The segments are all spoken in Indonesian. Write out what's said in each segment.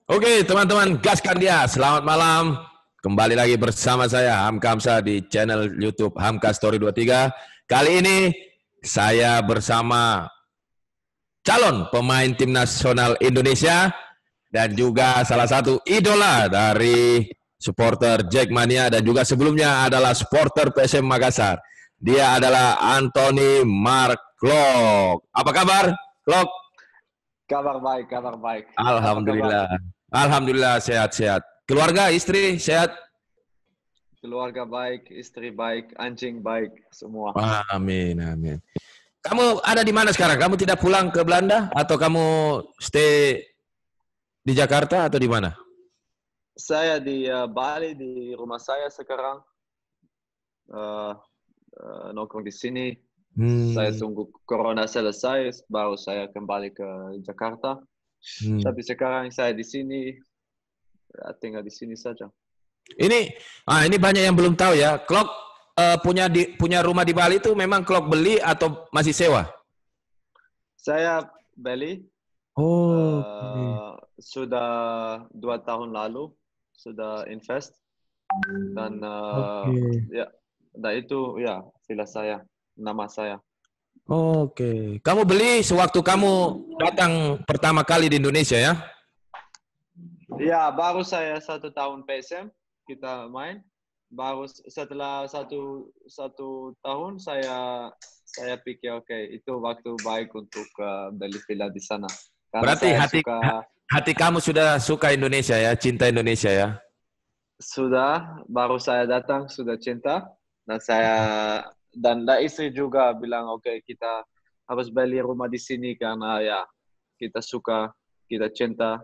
Oke, teman-teman, gaskan dia. Selamat malam. Kembali lagi bersama saya Hamka Hamzah di channel YouTube Hamka Story 23. Kali ini saya bersama calon pemain tim nasional Indonesia dan juga salah satu idola dari supporter Jackmania dan juga sebelumnya adalah supporter PSM Makassar. Dia adalah Anthony Mark Klok. Apa kabar, Klok? Kabar baik, kabar baik. Apa kabar? Alhamdulillah. Alhamdulillah sehat-sehat. Keluarga, istri sehat? Keluarga baik, istri baik, anjing baik, semua. Amin, amin. Kamu ada di mana sekarang? Kamu tidak pulang ke Belanda atau kamu stay di Jakarta atau di mana? Saya di Bali, di rumah saya sekarang. Uh, nongkrong di sini. Saya tunggu corona selesai, baru saya kembali ke Jakarta. Tapi sekarang saya di sini, tinggal di sini saja. Ini banyak yang belum tahu ya. Klok punya rumah di Bali itu memang Klok beli atau masih sewa? Saya beli. Oh. Sudah 2 tahun lalu sudah invest dan ya, dan itu ya villa saya, nama saya. Oke. Kamu beli sewaktu kamu datang pertama kali di Indonesia ya? Ya, baru saya 1 tahun PSM kita main. Baru setelah satu tahun saya pikir oke, itu waktu baik untuk beli villa di sana. Karena Berarti hati kamu sudah suka Indonesia ya, cinta Indonesia ya? Sudah, baru saya datang sudah cinta dan istri juga bilang oke, kita harus beli rumah di sini karena ya kita suka, kita cinta.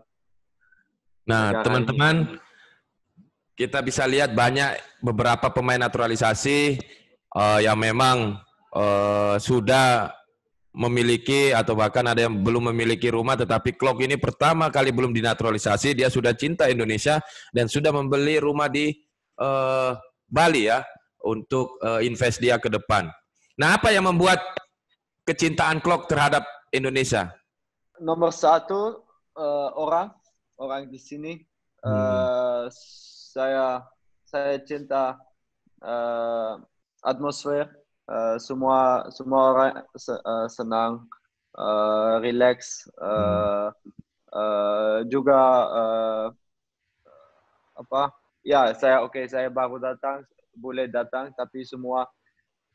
Nah, teman-teman, kita bisa lihat beberapa pemain naturalisasi yang memang sudah memiliki atau bahkan ada yang belum memiliki rumah, tetapi Klok ini pertama kali belum dinaturalisasi, dia sudah cinta Indonesia dan sudah membeli rumah di Bali ya untuk invest dia ke depan. Nah, apa yang membuat kecintaan Klok terhadap Indonesia? Nomor satu orang di sini. Saya cinta atmosfer. Semua orang senang, relax, juga saya baru datang, boleh datang, tapi semua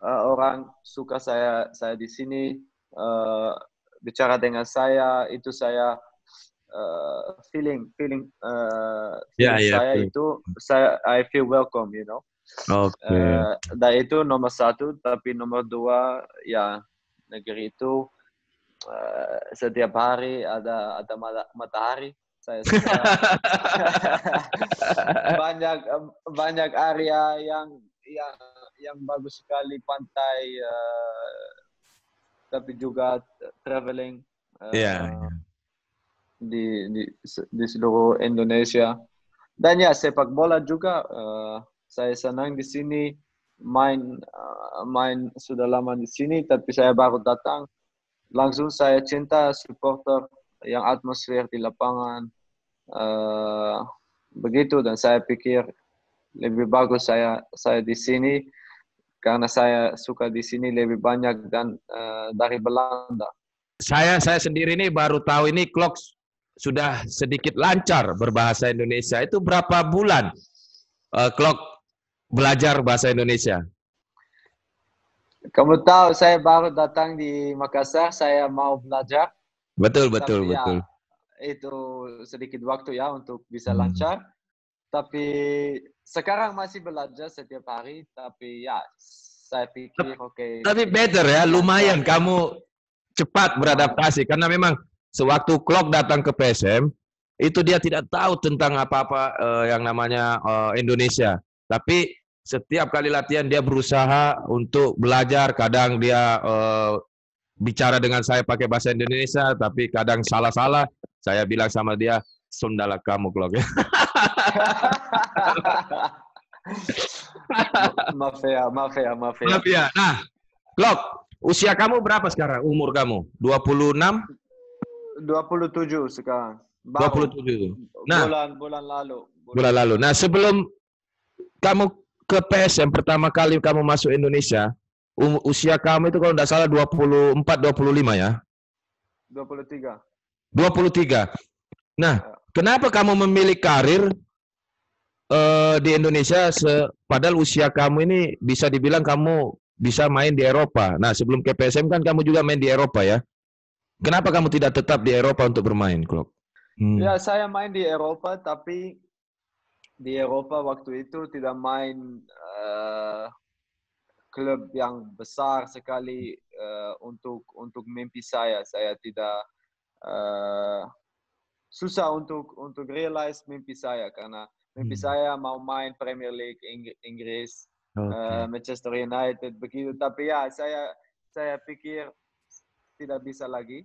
orang suka saya di sini, bicara dengan saya, itu saya feeling saya itu I feel welcome, you know. Dan itu nomor satu. Tapi nomor dua ya, negeri itu setiap hari ada matahari. Saya suka. banyak area yang bagus sekali, pantai, tapi juga traveling di seluruh Indonesia. Dan ya, sepak bola juga. Saya senang di sini, main sudah lama di sini, tapi saya baru datang. Langsung saya cinta supporter, yang atmosfer di lapangan. Begitu, dan saya pikir lebih bagus saya di sini karena saya suka di sini lebih banyak dan dari Belanda. Saya sendiri ini baru tahu ini Klok sudah sedikit lancar berbahasa Indonesia. Itu berapa bulan Klok belajar bahasa Indonesia? Kamu tahu saya baru datang di Makassar, saya mau belajar. Betul. Ya, itu sedikit waktu ya untuk bisa lancar. Tapi sekarang masih belajar setiap hari, tapi ya saya pikir oke. Tapi better ya, lumayan kamu cepat beradaptasi karena memang sewaktu Klok datang ke PSM itu dia tidak tahu tentang apa-apa yang namanya Indonesia. Tapi setiap kali latihan dia berusaha untuk belajar. Kadang dia bicara dengan saya pakai bahasa Indonesia, tapi kadang salah-salah. Saya bilang sama dia, "Sundalah kamu, Klok." Maaf ya. Nah, Klok, usia kamu berapa sekarang? Umur kamu? 26? 27 sekarang. Baru 27. Nah, bulan lalu. bulan lalu. Nah, sebelum kamu ke PSM pertama kali kamu masuk Indonesia, usia kamu itu kalau tidak salah 24-25 ya? 23. 23. Nah, kenapa kamu memilih karir di Indonesia padahal usia kamu ini bisa dibilang kamu bisa main di Eropa. Nah, sebelum ke PSM kan kamu juga main di Eropa ya. Kenapa kamu tidak tetap di Eropa untuk bermain, Klok? Ya, saya main di Eropa, tapi di Eropa waktu itu tidak main klub yang besar sekali untuk mimpi saya. Saya tidak susah untuk realize mimpi saya karena mimpi saya mau main Premier League Inggris, Manchester United begitu. Tapi ya saya pikir tidak bisa lagi.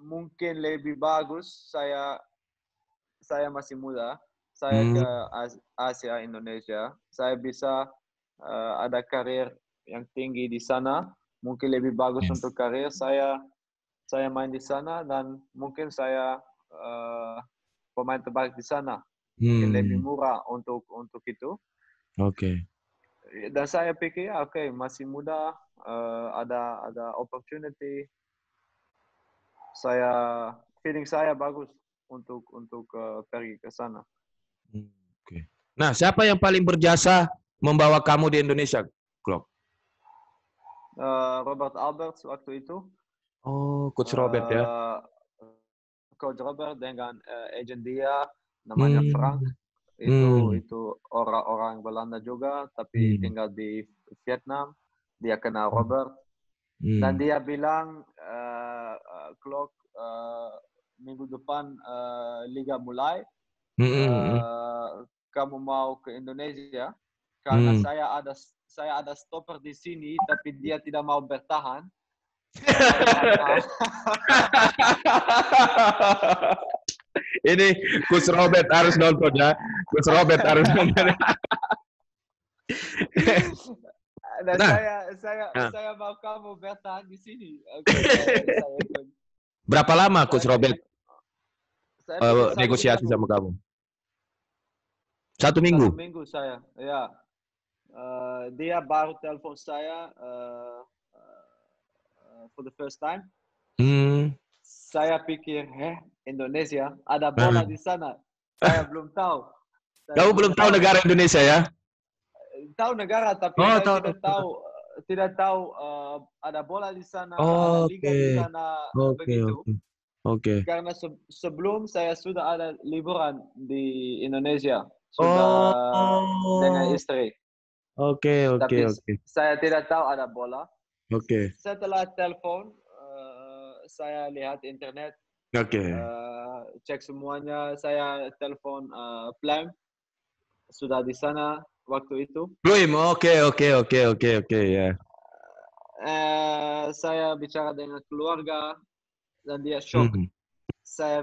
Mungkin lebih bagus saya masih muda. Saya ke Asia Indonesia. Saya bisa ada karir yang tinggi di sana. Mungkin lebih bagus untuk karir saya main di sana dan mungkin saya pemain terbaik di sana. Mungkin lebih murah untuk itu. Oke. Dan saya pikir oke, masih muda, ada opportunity. Feeling saya bagus untuk pergi ke sana. Oke. Nah, siapa yang paling berjasa membawa kamu di Indonesia, Klok? Robert Alberts waktu itu. Oh, Coach Robert ya. Coach Robert dengan agent dia namanya Frank. Itu orang Belanda juga, tapi tinggal di Vietnam. Dia kenal Robert. Dan dia bilang, Klok, minggu depan liga mulai. Kamu mau ke Indonesia? Karena saya ada stopper di sini, tapi dia tidak mau bertahan. Ini Coach Robert harus nonton ya. Coach Robert harus nonton. Dan saya mau kamu bertahan di sini. Berapa lama Coach Robert negosiasi sama kamu? 1 minggu. 1 minggu saya, ya. Dia baru telepon saya for the first time. Saya pikir, Indonesia ada bola di sana. Saya belum tahu. Kamu belum tahu negara Indonesia ya? Tahu negara, tapi saya tidak tahu ada bola di sana, ada liga di sana, begitu. Oke. Karena sebelum saya sudah ada liburan di Indonesia, sudah dengan istri. Oke. Saya tidak tahu ada bola. Oke. Setelah telepon, saya lihat internet. Oke. Cek semuanya. Saya telepon Plum. Sudah di sana waktu itu. Plum, oke ya. Saya bicara dengan keluarga dan dia shock. Saya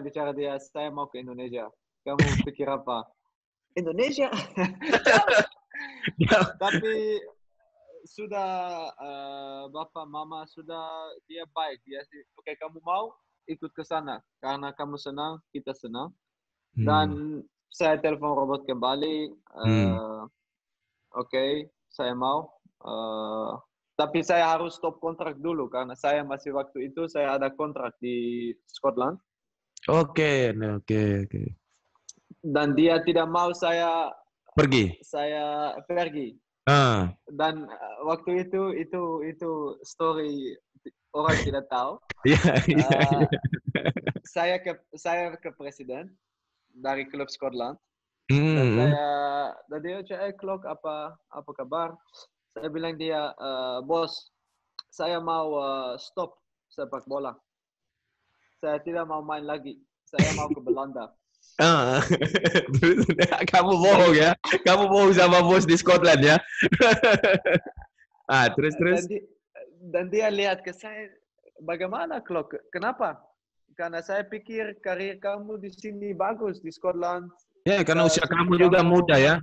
bicara dia, saya mau ke Indonesia. Kamu pikir apa? Indonesia? Tapi sudah bapak mama sudah dia baik, dia sih oke, kamu mau ikut ke sana karena kamu senang, kita senang. Dan saya telepon Robert kembali, oke, saya mau, tapi saya harus stop kontrak dulu karena saya masih waktu itu saya ada kontrak di Scotland. Oke. Dan dia tidak mau saya pergi. Dan waktu itu story orang tidak tahu. Saya ke presiden dari klub Scotland. Dan dia cakap, Klok, apa kabar? Saya bilang dia, bos, saya mau stop sepak bola. Saya tidak mau main lagi. Saya mau ke Belanda. Kamu bohong ya? Kamu bohong sama bos di Scotland ya? Terus. Dan dia lihat ke saya, bagaimana Klok? Kenapa? Karena saya pikir karir kamu di sini bagus di Scotland. Ya, karena usia kamu juga muda ya.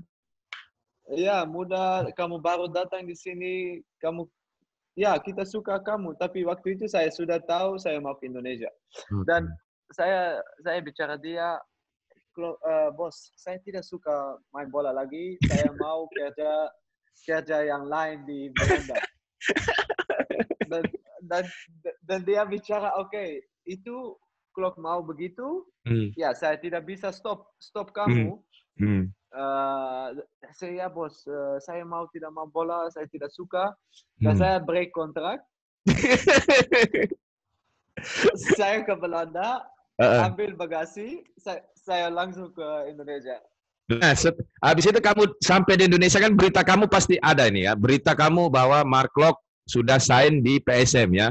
Iya, muda. Kamu baru datang di sini. Kamu ya kita suka kamu, tapi waktu itu saya sudah tahu saya mau ke Indonesia. Dan Oke. saya bicara dia, bos, saya tidak suka main bola lagi, saya mau kerja yang lain di Belanda. Dan dan dan dia bicara, oke, itu klub mau begitu, Hmm. ya saya tidak bisa stop Hmm. kamu. Hmm. Saya bos, saya tidak mau bola, saya tidak suka, dan Hmm. saya break kontrak. Saya ke Belanda, Heeh. ambil bagasi, saya langsung ke Indonesia. Nah, habis itu kamu sampai di Indonesia kan berita kamu pasti ada ini ya. Berita kamu bahwa Mark Klok sudah sign di PSM ya.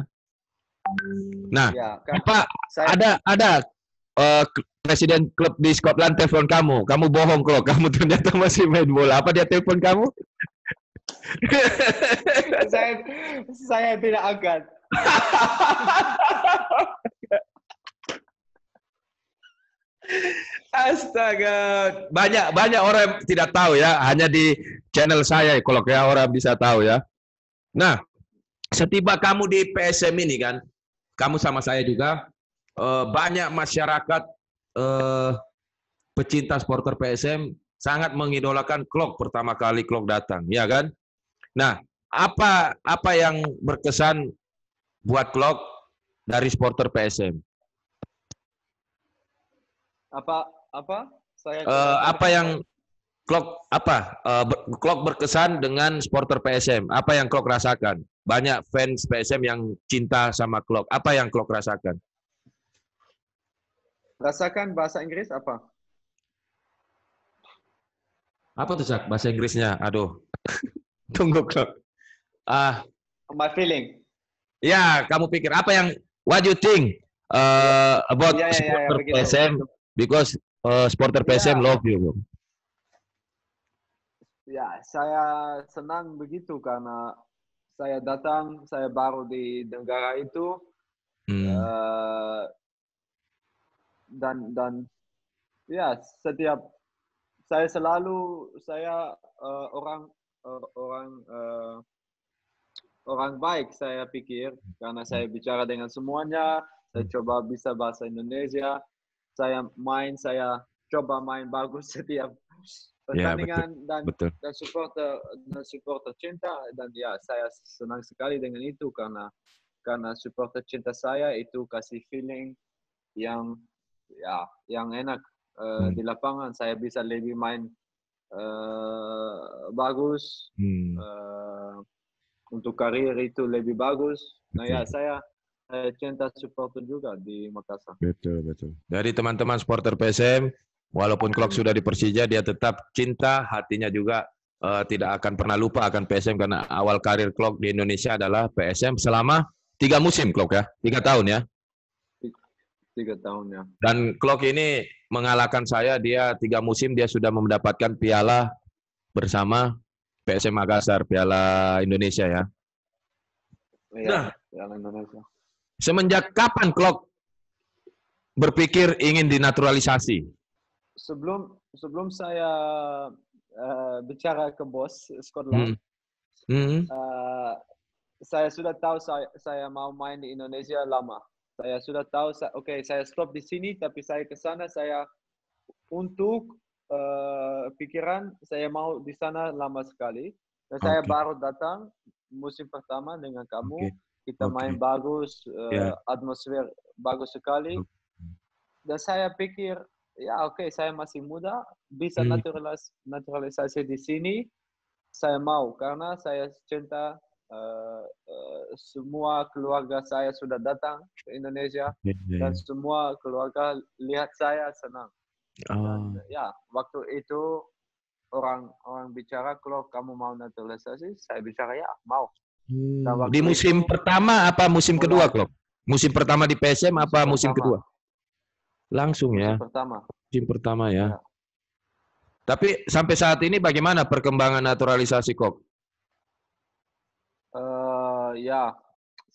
Nah, Ya kan, apa saya ada presiden klub di Scotland telepon kamu. Kamu bohong Klok, kamu ternyata masih main bola. Apa dia telepon kamu? saya saya tidak angkat. Astaga, banyak orang yang tidak tahu ya. Hanya di channel saya kalau ya orang bisa tahu ya. Nah, setiba kamu di PSM ini kan, kamu sama saya juga banyak masyarakat eh, pecinta supporter PSM sangat mengidolakan Klok pertama kali Klok datang, ya kan? Nah, apa yang berkesan buat Klok dari supporter PSM? Apa? Saya kurang Apa mendengar. yang Klok berkesan dengan supporter PSM? Apa yang Klok rasakan? Banyak fans PSM yang cinta sama Klok. Apa yang Klok rasakan? Rasakan bahasa Inggris apa? Apa tuh Sak? Bahasa Inggrisnya? Aduh, tunggu Klok. Ah, My feeling. ya, kamu pikir apa yang what you think Ya, about ya, supporter begitu. PSM because supporter PSM Ya, love you. ya, saya senang begitu karena saya datang, saya baru di negara itu, Hmm. eh, dan ya setiap saya orang orang orang baik saya pikir karena saya bicara dengan semuanya, saya coba bisa bahasa Indonesia, saya coba main bagus setiap Ya, betul. pertandingan dan Betul. dan supporter cinta dan ya saya senang sekali dengan itu karena supporter cinta saya itu kasih feeling yang yang enak Hmm. di lapangan saya bisa lebih main bagus Hmm. eh, untuk karir itu lebih bagus. Nah ya Betul. saya cinta supporter juga di Makassar. Betul, betul. Dari teman-teman supporter PSM, walaupun Klok sudah di Persija, dia tetap cinta, hatinya juga tidak akan pernah lupa akan PSM karena awal karir Klok di Indonesia adalah PSM selama 3 musim Klok ya, 3 tahun ya. 3 tahun ya. Dan Klok ini mengalahkan saya, dia 3 musim dia sudah mendapatkan piala bersama PSM Makassar, Piala Indonesia ya. Iya, Nah, Piala Indonesia. semenjak kapan Klok berpikir ingin dinaturalisasi? Sebelum saya bicara ke bos Hmm. Scotland, Hmm. eh, saya sudah tahu saya mau main di Indonesia lama. Saya sudah tahu, oke, saya stop di sini, tapi saya ke sana, saya untuk pikiran saya mau di sana lama sekali. Dan saya Oke, baru datang musim pertama dengan oke, kamu, kita oke. main bagus, Ya. atmosfer bagus sekali. Dan saya pikir, ya oke, saya masih muda, bisa Hmm. naturalisasi di sini, saya mau karena saya cinta semua keluarga saya sudah datang ke Indonesia Ya, ya, dan ya. semua keluarga lihat saya senang. Dan Oh. ya, waktu itu orang orang bicara kalau kamu mau naturalisasi, saya bicara ya mau. Dan Di waktu musim itu pertama apa musim kedua, mulai Klok? Musim pertama di PSM musim apa musim pertama, kedua? Langsung musim ya, pertama. musim pertama ya. Ya, Tapi sampai saat ini bagaimana perkembangan naturalisasi, Kok? ya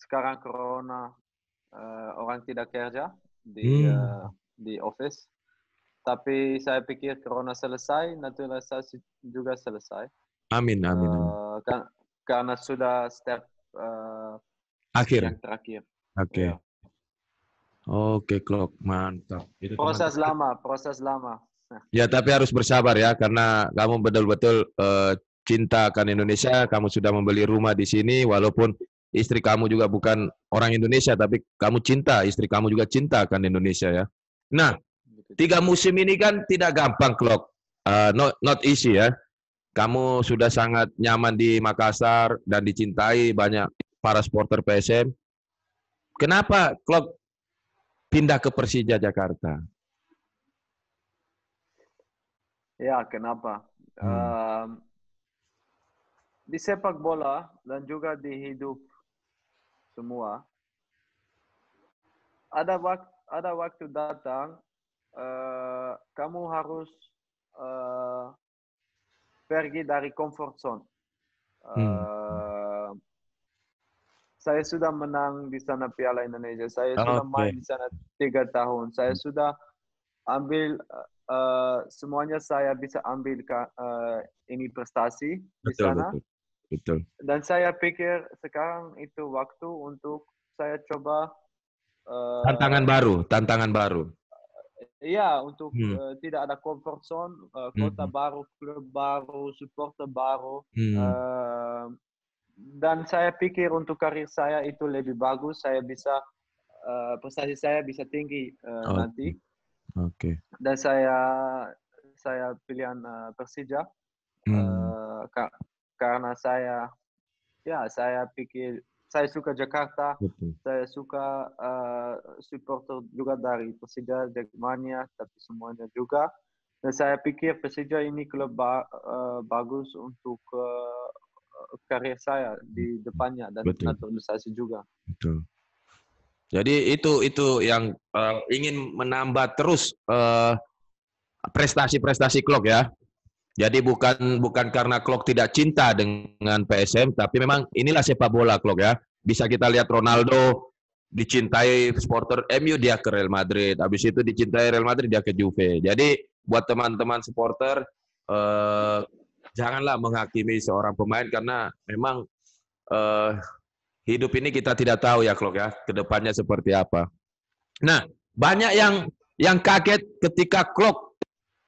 sekarang corona orang tidak kerja Hmm. di office. Tapi saya pikir corona selesai, naturalisasi juga selesai. Amin, amin, amin. Karena sudah step Akhir. yang terakhir. Oke. Ya. Oke, Klok, mantap. Itu Proses teman-teman. lama. Ya, tapi harus bersabar ya, karena kamu betul-betul cinta akan Indonesia. Kamu sudah membeli rumah di sini, walaupun istri kamu juga bukan orang Indonesia, tapi kamu cinta, istri kamu juga cinta akan Indonesia ya. Nah, 3 musim ini kan tidak gampang, Klok. Not easy ya. Kamu sudah sangat nyaman di Makassar dan dicintai banyak para supporter PSM. Kenapa Klok pindah ke Persija Jakarta? Ya, kenapa? Di sepak bola dan juga di hidup semua, ada waktu datang, kamu harus pergi dari comfort zone. Saya sudah menang di sana Piala Indonesia. Saya sudah main di sana 3 tahun. Saya sudah ambil semuanya, saya bisa ambil ini prestasi di sana. Betul. Dan saya pikir sekarang itu waktu untuk saya coba tantangan baru. Iya, untuk tidak ada comfort zone, kota baru, klub baru, supporter baru. Dan saya pikir untuk karir saya itu lebih bagus. Saya bisa prestasi saya bisa tinggi nanti. Oke. Dan saya pilihan Persija karena saya pikir saya suka Jakarta. Betul. Saya suka supporter juga dari Persija Jackmania, tapi semuanya juga. Dan saya pikir Persija ini klub bagus untuk karir saya di depannya dan naturalisasi juga. Betul. Jadi itu yang ingin menambah terus prestasi-prestasi Klok ya. Jadi bukan karena Klok tidak cinta dengan PSM, tapi memang inilah sepak bola Klok ya. Bisa kita lihat Ronaldo dicintai supporter MU, dia ke Real Madrid. Habis itu dicintai Real Madrid, dia ke Juve. Jadi buat teman-teman supporter, janganlah menghakimi seorang pemain karena memang hidup ini kita tidak tahu ya Klok ya, kedepannya seperti apa. Nah, banyak yang kaget ketika Klok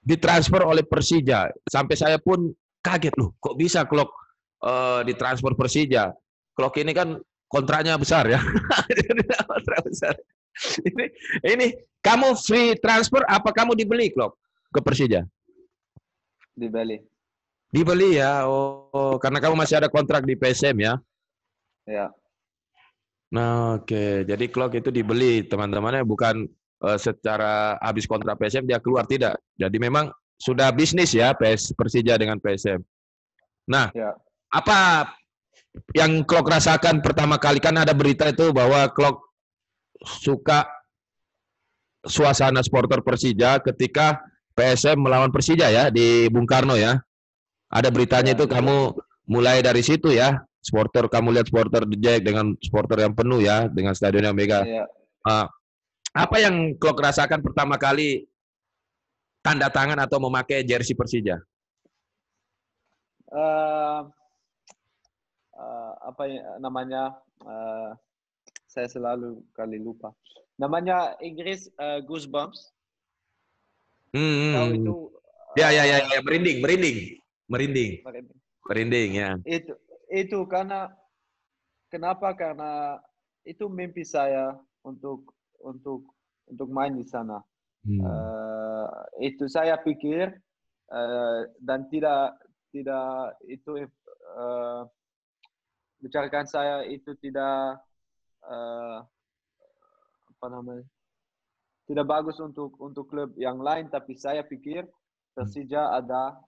ditransfer oleh Persija. Sampai saya pun kaget loh, kok bisa Klok ditransfer Persija? Klok ini kan kontraknya besar ya. Ini kamu free transfer apa kamu dibeli Klok ke Persija? Dibeli ya. Oh, karena kamu masih ada kontrak di PSM ya. Ya. Nah, oke. Jadi Klok itu dibeli teman-temannya, bukan secara habis kontrak PSM dia keluar, tidak. Jadi memang sudah bisnis ya Persija dengan PSM. Nah, apa yang Klok rasakan pertama kali? Kan ada berita itu bahwa Klok suka suasana supporter Persija ketika PSM melawan Persija ya di Bung Karno ya. Ada beritanya itu kamu mulai dari situ ya. Supporter, kamu lihat supporter The Jack dengan supporter yang penuh ya, dengan stadion yang mega. Apa yang Klok rasakan pertama kali tanda tangan atau memakai jersey Persija? Apa namanya? Saya selalu kali lupa. Namanya Inggris goosebumps. Tahu itu? Ya, merinding ya. Itu kenapa? Karena itu mimpi saya untuk main di sana. Itu saya pikir dan tidak itu bicarakan saya itu tidak tidak bagus untuk klub yang lain, tapi saya pikir Persija ada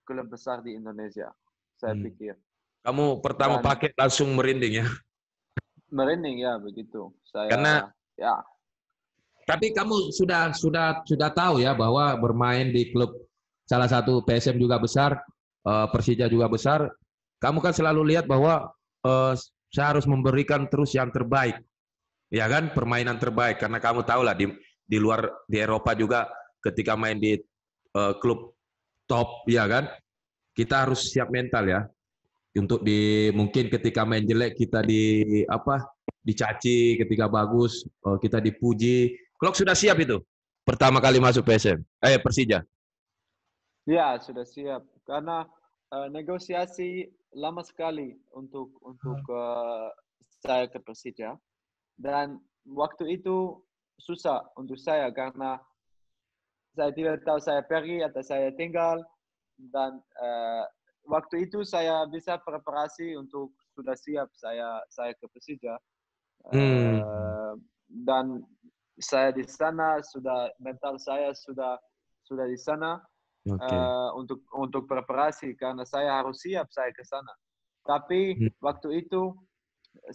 klub besar di Indonesia. Saya pikir. Kamu pertama pakai langsung merinding ya? Merinding ya, begitu. Karena ya. Tapi kamu sudah tahu ya bahwa bermain di klub salah satu PSM juga besar, Persija juga besar. Kamu kan selalu lihat bahwa saya harus memberikan terus yang terbaik, ya kan, permainan terbaik. Karena kamu tahu lah di luar di Eropa juga ketika main di klub top, ya kan, kita harus siap mental ya. Untuk mungkin ketika main jelek kita dicaci, ketika bagus kita dipuji. Klok sudah siap itu pertama kali masuk Persija. Ya, sudah siap. Karena negosiasi lama sekali untuk saya ke Persija. Dan waktu itu susah untuk saya karena saya tidak tahu saya pergi atau saya tinggal. Dan waktu itu saya bisa preparasi untuk sudah siap saya ke Persija. Dan saya di sana mental saya sudah di sana. Untuk preparasi karena saya harus siap saya ke sana. Tapi waktu itu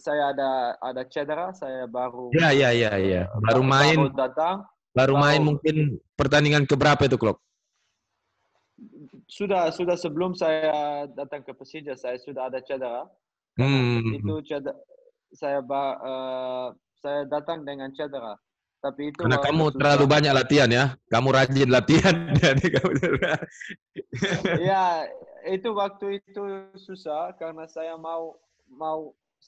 saya ada cedera, saya baru baru datang. Baru main mungkin pertandingan keberapa itu, Klok? Sudah sebelum saya datang ke Persija saya sudah ada cedera. Itu cedera saya datang dengan cedera. Tapi itu karena kamu terlalu banyak latihan ya, kamu rajin latihan. Ya, itu waktu itu susah karena saya mau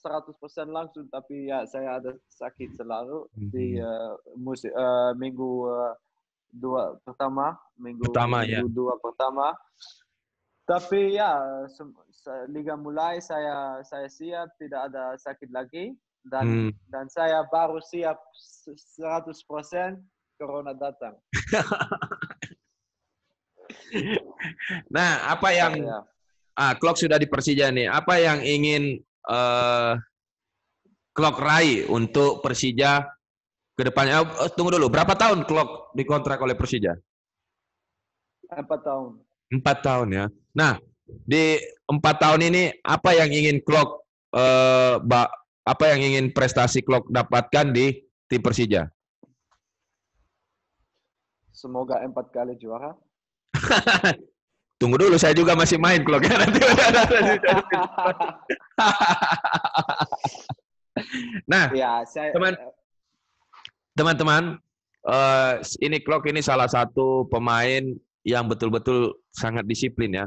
100% langsung, tapi ya saya ada sakit selalu di minggu dua pertama. Tapi ya liga mulai saya siap, tidak ada sakit lagi. Dan saya baru siap 100%, corona datang. Nah, apa yang Klok sudah di Persija nih, apa yang ingin Klok raih untuk Persija ke depannya? Tunggu dulu, berapa tahun Klok dikontrak oleh Persija? 4 tahun. 4 tahun ya. Nah, di 4 tahun ini apa yang ingin Klok apa yang ingin prestasi Klok dapatkan di tim Persija? Semoga 4 kali juara. Tunggu dulu, saya juga masih main Klok ya nanti. Nah, ya, teman-teman, ini Klok ini salah satu pemain yang betul-betul sangat disiplin ya.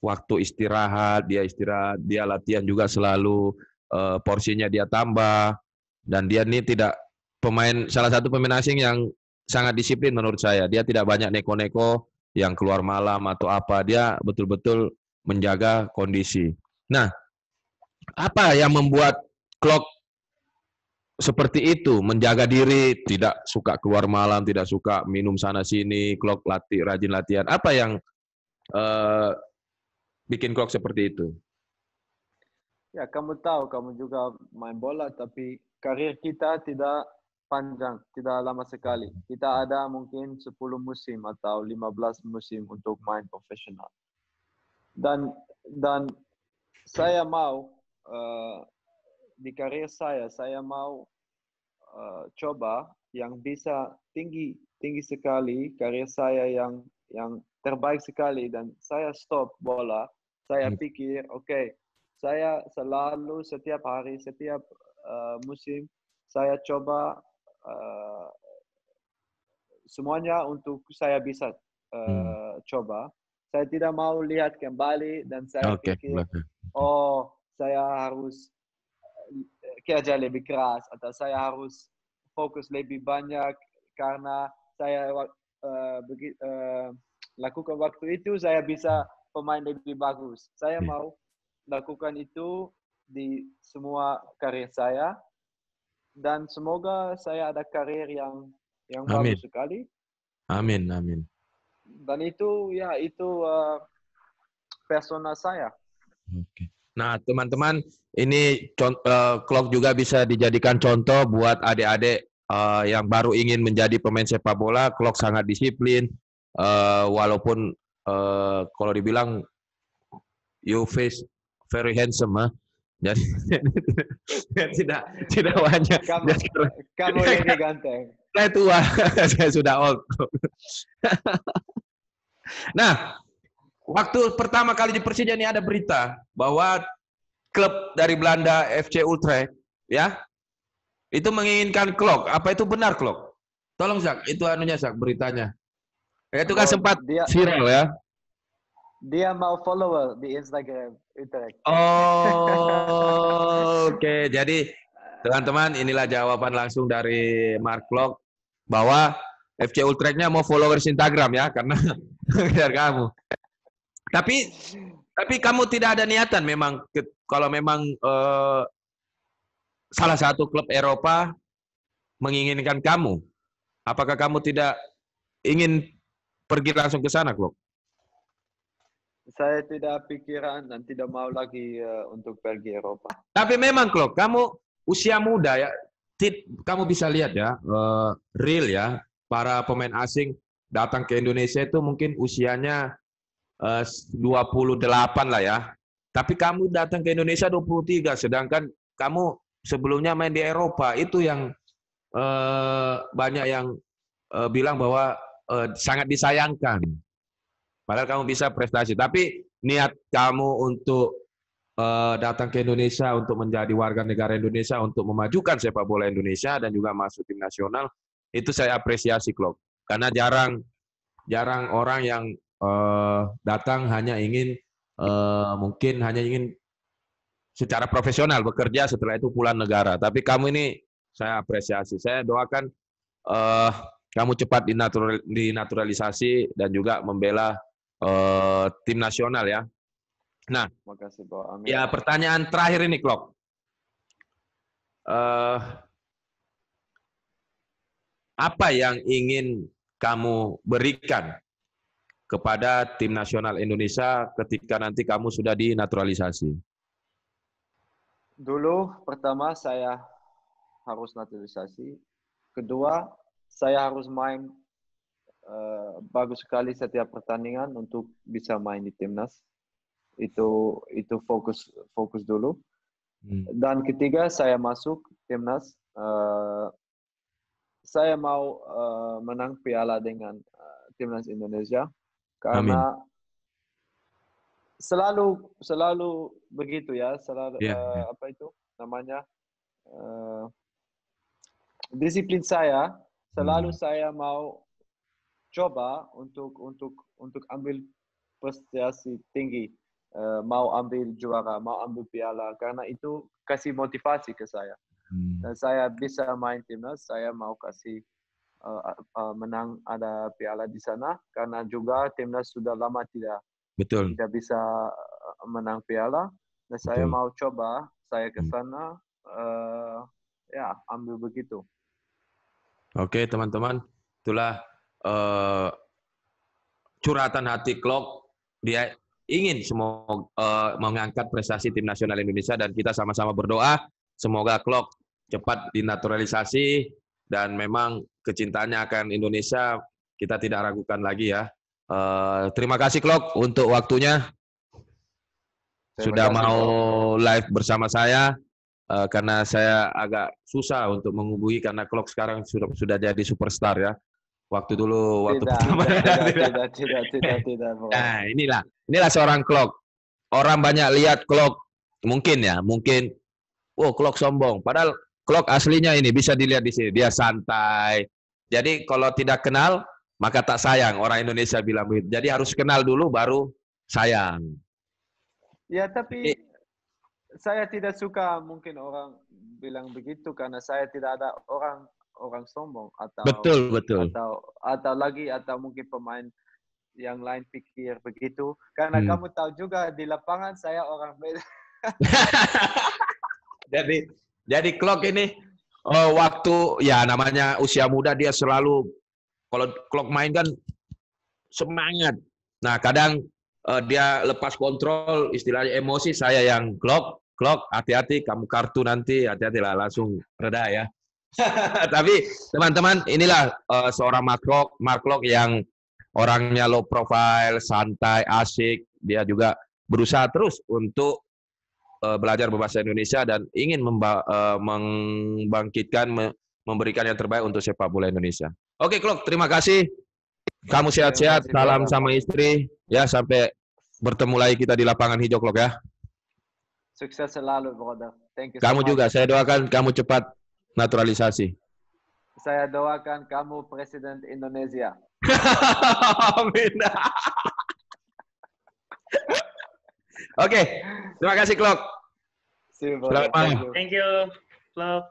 Waktu istirahat, dia latihan juga selalu. Porsinya dia tambah, dan dia ini salah satu pemain asing yang sangat disiplin menurut saya. Dia tidak banyak neko-neko yang keluar malam atau apa, dia betul-betul menjaga kondisi. Nah, apa yang membuat Klok seperti itu, menjaga diri, tidak suka keluar malam, tidak suka minum sana sini, Klok rajin latihan. Apa yang bikin Klok seperti itu? Ya, kamu tahu, kamu juga main bola, tapi karir kita tidak panjang, tidak lama sekali. Kita ada mungkin 10 musim atau 15 musim untuk main profesional. Dan saya mau di karir saya mau coba yang bisa tinggi sekali, karir saya yang terbaik sekali, dan saya stop bola. Saya pikir, oke, saya selalu setiap hari, setiap musim, saya coba semuanya untuk saya bisa coba. Saya tidak mau lihat kembali dan saya pikir, saya harus kerja lebih keras atau saya harus fokus lebih banyak karena saya lakukan waktu itu saya bisa pemain lebih bagus. Saya mau lakukan itu di semua karir saya, dan semoga saya ada karir yang bagus sekali. Amin. Dan itu persona saya. Nah, teman-teman, ini Klok juga bisa dijadikan contoh buat adik-adik yang baru ingin menjadi pemain sepak bola. Klok sangat disiplin, walaupun kalau dibilang you face very handsome, jadi tidak banyak. Kamu lebih ganteng. Saya tua, saya sudah old. Nah, waktu pertama kali di Persija ini ada berita bahwa klub dari Belanda FC Utrecht ya itu menginginkan Klok. Apa itu benar, Klok? Tolong Zak, itu Zak beritanya. Itu kan sempat viral ya. Dia mau follower di Instagram Utrecht. Oh, oke. Jadi teman-teman, inilah jawaban langsung dari Mark Klok bahwa FC Utrecht-nya mau followers Instagram ya, karena biar kamu. Tapi kamu tidak ada niatan memang kalau memang salah satu klub Eropa menginginkan kamu, apakah kamu tidak ingin pergi langsung ke sana, Klok? Saya tidak pikiran dan tidak mau lagi untuk pergi Eropa. Tapi memang, Klok, kamu usia muda ya. Kamu bisa lihat ya, real ya, para pemain asing datang ke Indonesia itu mungkin usianya 28 lah ya. Tapi kamu datang ke Indonesia 23, sedangkan kamu sebelumnya main di Eropa. Itu yang banyak yang bilang bahwa sangat disayangkan. Padahal kamu bisa prestasi. Tapi niat kamu untuk datang ke Indonesia untuk menjadi warga negara Indonesia, untuk memajukan sepak bola Indonesia dan juga masuk tim nasional, itu saya apresiasi, Klok. Karena jarang orang yang datang hanya ingin mungkin hanya ingin secara profesional bekerja, setelah itu pulang negara. Tapi kamu ini saya apresiasi. Saya doakan kamu cepat dinaturalisasi dan juga membela tim nasional ya. Nah, makasih, Pak. Amin. Ya, pertanyaan terakhir ini, Klok. Apa yang ingin kamu berikan kepada tim nasional Indonesia ketika nanti kamu sudah dinaturalisasi? Dulu, pertama saya harus naturalisasi. Kedua, saya harus main bagus sekali setiap pertandingan untuk bisa main di timnas. Itu fokus dulu. Dan ketiga, saya masuk timnas. Saya mau menang piala dengan timnas Indonesia karena selalu begitu ya, selalu apa itu namanya disiplin saya. Selalu saya mau coba untuk ambil prestasi tinggi. Mau ambil juara, mau ambil piala, karena itu kasih motivasi ke saya. Dan saya bisa main timnas, saya mau kasih menang ada piala di sana, karena juga timnas sudah lama tidak bisa menang piala. Dan saya mau coba, saya ke sana, ya ambil begitu. Oke, teman-teman, itulah curhatan hati Klok. Dia ingin mengangkat prestasi tim nasional Indonesia, dan kita sama-sama berdoa semoga Klok cepat dinaturalisasi dan memang kecintaannya akan Indonesia kita tidak ragukan lagi ya. Terima kasih, Klok, untuk waktunya. Sudah mau live bersama saya, karena saya agak susah untuk menghubungi karena Klok sekarang sudah jadi superstar ya. Waktu pertama. Tidak. Nah, inilah seorang Klok. Orang banyak lihat Klok, mungkin, Klok sombong. Padahal Klok aslinya ini bisa dilihat di sini, dia santai. Jadi kalau tidak kenal, maka tak sayang. Orang Indonesia bilang begitu. Jadi harus kenal dulu, baru sayang. Ya, tapi saya tidak suka mungkin orang bilang begitu, karena saya tidak ada orang sombong atau betul atau mungkin pemain yang lain pikir begitu, karena kamu tahu juga di lapangan saya orang beda. jadi Klok ini waktu ya namanya usia muda, dia selalu kalau Klok main kan semangat. Nah, kadang dia lepas kontrol, istilahnya emosi, saya yang Klok hati-hati, kamu kartu nanti, hati-hati lah, langsung reda ya. Tapi teman-teman, inilah seorang Mark Klok yang orangnya low profile, santai, asik. Dia juga berusaha terus untuk belajar berbahasa Indonesia dan ingin membangkitkan, memberikan yang terbaik untuk sepak bola Indonesia. Oke, Klok, terima kasih. Kamu sehat-sehat, salam sama istri. Ya, sampai bertemu lagi kita di lapangan hijau, Klok ya. Sukses selalu, brother. Thank you. Kamu juga, saya doakan kamu cepat naturalisasi. Saya doakan kamu Presiden Indonesia. Amin. Oke, terima kasih Klok. Selamat malam. Thank you, Klok.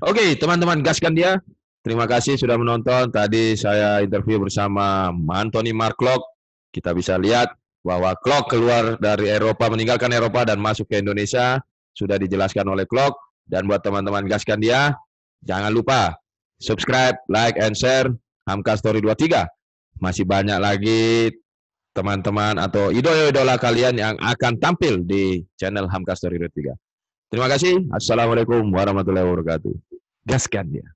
Oke, teman-teman, gaskan dia. Terima kasih sudah menonton. Tadi saya interview bersama Anthony Mark Klok. Kita bisa lihat bahwa Klok keluar dari Eropa, meninggalkan Eropa dan masuk ke Indonesia. Sudah dijelaskan oleh Klok. Dan buat teman-teman gaskan dia, jangan lupa subscribe, like, and share Hamka Story 23. Masih banyak lagi teman-teman atau idola-idola kalian yang akan tampil di channel Hamka Story 23. Terima kasih. Assalamualaikum warahmatullahi wabarakatuh. Gaskan dia.